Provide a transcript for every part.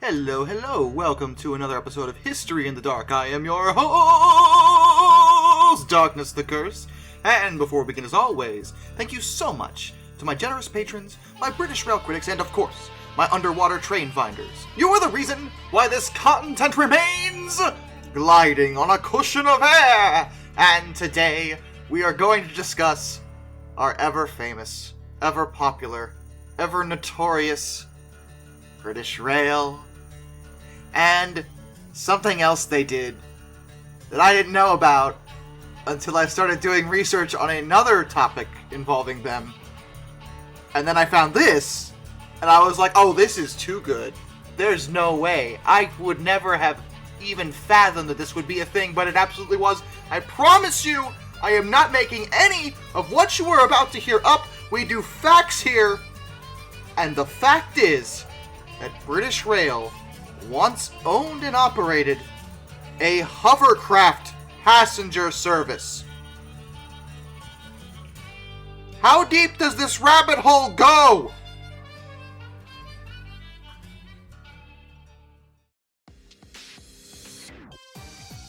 Hello, hello, welcome to another episode of History in the Dark. I am your host, Darkness the Curse. And before we begin, as always, thank you so much to my generous patrons, my British Rail critics, and of course, my underwater train finders. You are the reason why this content remains gliding on a cushion of air. And today, we are going to discuss our ever-famous, ever-popular, ever-notorious British Rail, and something else they did that I didn't know about until I started doing research on another topic involving them. And then I found this, and I was like, oh, this is too good. There's no way. I would never have even fathomed that this would be a thing, but it absolutely was. I promise you, I am not making any of what you are about to hear up. We do facts here, and the fact is that British Rail once owned and operated a hovercraft passenger service. How deep does this rabbit hole go?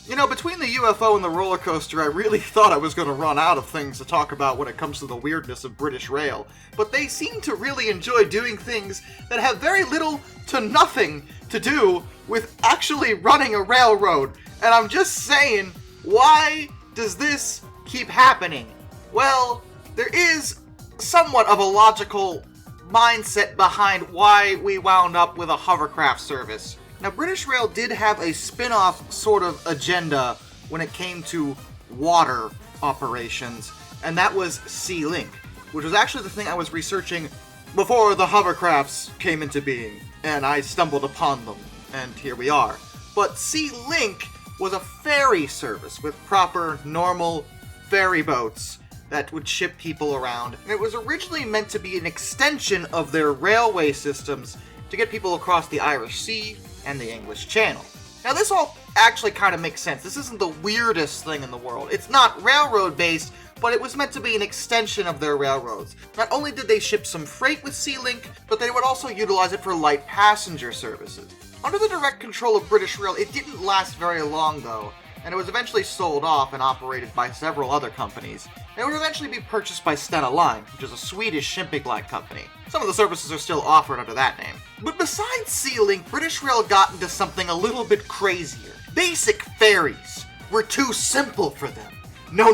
You know, between the UFO and the roller coaster, I really thought I was going to run out of things to talk about when it comes to the weirdness of British Rail. But they seem to really enjoy doing things that have very little to nothing to do with actually running a railroad. And I'm just saying, why does this keep happening? Well, there is somewhat of a logical mindset behind why we wound up with a hovercraft service. Now, British Rail did have a spin-off sort of agenda when it came to water operations, and that was Sea Link, which was actually the thing I was researching before the hovercrafts came into being, and I stumbled upon them, and here we are. But Sea Link was a ferry service with proper, normal ferry boats that would ship people around, and it was originally meant to be an extension of their railway systems to get people across the Irish Sea and the English Channel. Now, this all actually kind of makes sense. This isn't the weirdest thing in the world. It's not railroad-based, but it was meant to be an extension of their railroads. Not only did they ship some freight with Sea Link, but they would also utilize it for light passenger services. Under the direct control of British Rail, it didn't last very long, though, and it was eventually sold off and operated by several other companies. It would eventually be purchased by Stena Line, which is a Swedish shipping line company. Some of the services are still offered under that name. But besides Sea Link, British Rail got into something a little bit crazier. Basic ferries were too simple for them. No.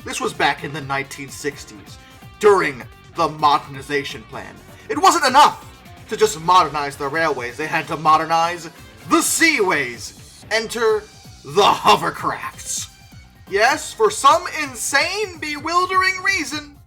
This was back in the 1960s, during the modernization plan. It wasn't enough to just modernize the railways, they had to modernize the seaways. Enter the hovercrafts. Yes, for some insane, bewildering reason,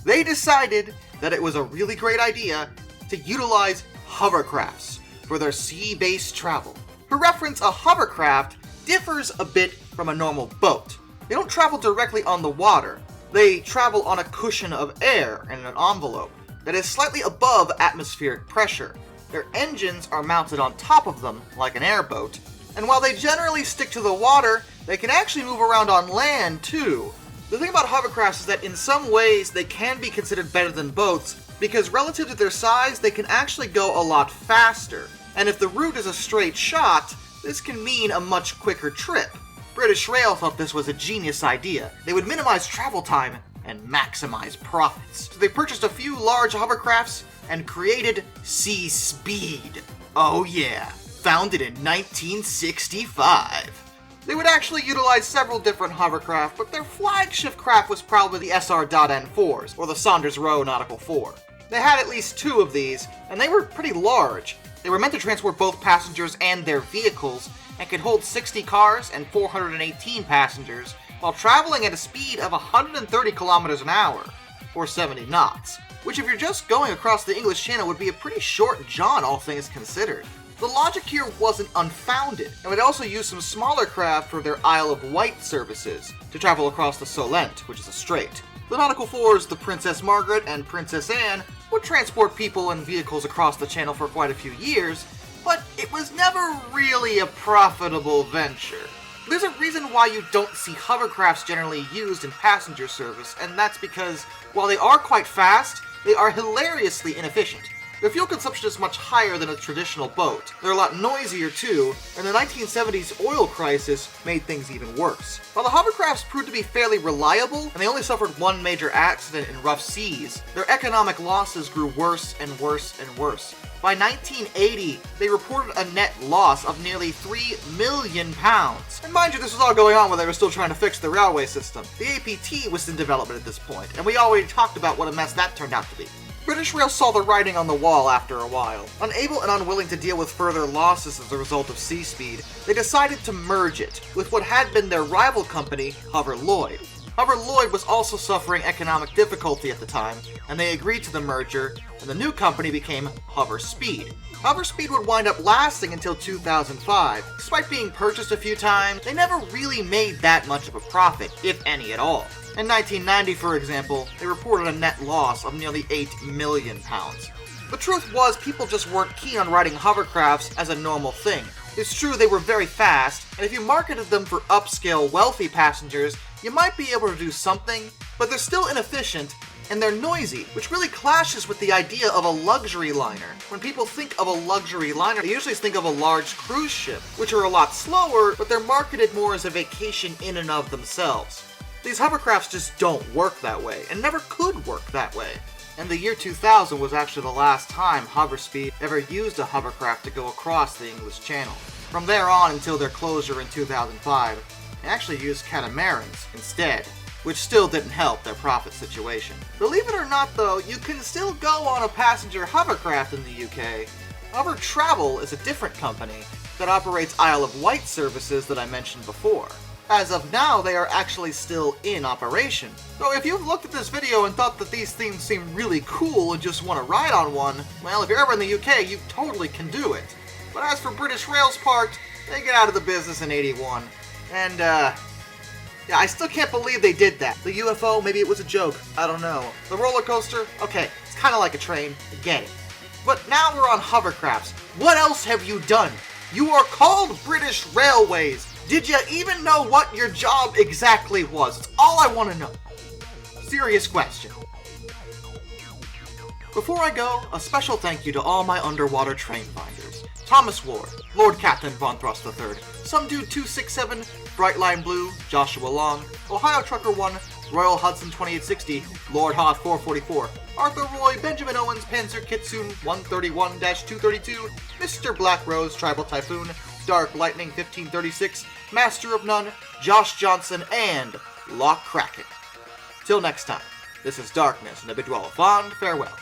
they decided that it was a really great idea to utilize hovercrafts for their sea-based travel. For reference, a hovercraft differs a bit from a normal boat. They don't travel directly on the water. They travel on a cushion of air in an envelope that is slightly above atmospheric pressure. Their engines are mounted on top of them, like an airboat, and while they generally stick to the water, they can actually move around on land, too. The thing about hovercrafts is that in some ways they can be considered better than boats, because relative to their size, they can actually go a lot faster. And if the route is a straight shot, this can mean a much quicker trip. British Rail thought this was a genius idea. They would minimize travel time and maximize profits. So they purchased a few large hovercrafts and created Seaspeed. Oh yeah, founded in 1965. They would actually utilize several different hovercraft, but their flagship craft was probably the SR.N4s, or the Saunders Roe Nautical 4. They had at least two of these, and they were pretty large. They were meant to transport both passengers and their vehicles, and could hold 60 cars and 418 passengers, while traveling at a speed of 130 kilometers an hour, or 70 knots, which if you're just going across the English Channel would be a pretty short jaunt, all things considered. The logic here wasn't unfounded, and would also use some smaller craft for their Isle of Wight services to travel across the Solent, which is a strait. The Nautical 4s, the Princess Margaret and Princess Anne, would transport people and vehicles across the channel for quite a few years, but it was never really a profitable venture. There's a reason why you don't see hovercrafts generally used in passenger service, and that's because, while they are quite fast, they are hilariously inefficient. Their fuel consumption is much higher than a traditional boat. They're a lot noisier too, and the 1970s oil crisis made things even worse. While the hovercrafts proved to be fairly reliable, and they only suffered one major accident in rough seas, their economic losses grew worse and worse and worse. By 1980, they reported a net loss of nearly £3 million. And mind you, this was all going on when they were still trying to fix the railway system. The APT was in development at this point, and we already talked about what a mess that turned out to be. British Rail saw the writing on the wall after a while. Unable and unwilling to deal with further losses as a result of Seaspeed, they decided to merge it with what had been their rival company, Hoverlloyd. Hoverlloyd was also suffering economic difficulty at the time, and they agreed to the merger, and the new company became Hoverspeed. Hoverspeed would wind up lasting until 2005. Despite being purchased a few times, they never really made that much of a profit, if any at all. In 1990, for example, they reported a net loss of nearly £8 million. The truth was, people just weren't keen on riding hovercrafts as a normal thing. It's true they were very fast, and if you marketed them for upscale, wealthy passengers, you might be able to do something, but they're still inefficient, and they're noisy, which really clashes with the idea of a luxury liner. When people think of a luxury liner, they usually think of a large cruise ship, which are a lot slower, but they're marketed more as a vacation in and of themselves. These hovercrafts just don't work that way, and never could work that way. And the year 2000 was actually the last time Hoverspeed ever used a hovercraft to go across the English Channel. From there on until their closure in 2005, they actually used catamarans instead, which still didn't help their profit situation. Believe it or not though, you can still go on a passenger hovercraft in the UK. Hover Travel is a different company that operates Isle of Wight services that I mentioned before. As of now, they are actually still in operation. So if you've looked at this video and thought that these things seem really cool and just want to ride on one, well, if you're ever in the UK, you totally can do it. But as for British Rail's part, they get out of the business in '81. And, yeah, I still can't believe they did that. The UFO, maybe it was a joke. I don't know. The roller coaster, okay, it's kind of like a train. I get it. But now we're on hovercrafts. What else have you done? You are called British Railways. Did you even know what your job exactly was? It's all I want to know. Serious question. Before I go, a special thank you to all my underwater train finders. Thomas Ward, Lord Captain Von Thrust III, Some Dude 267, Brightline Blue, Joshua Long, Ohio Trucker 1, Royal Hudson 2860, Lord Hoth 444, Arthur Roy, Benjamin Owens, Panzer Kitsune 131-232, Mr. Black Rose, Tribal Typhoon, Dark Lightning 1536, Master of None, Josh Johnson, and Lock Kraken. Till next time, this is Darkness and a bid you all a fond farewell.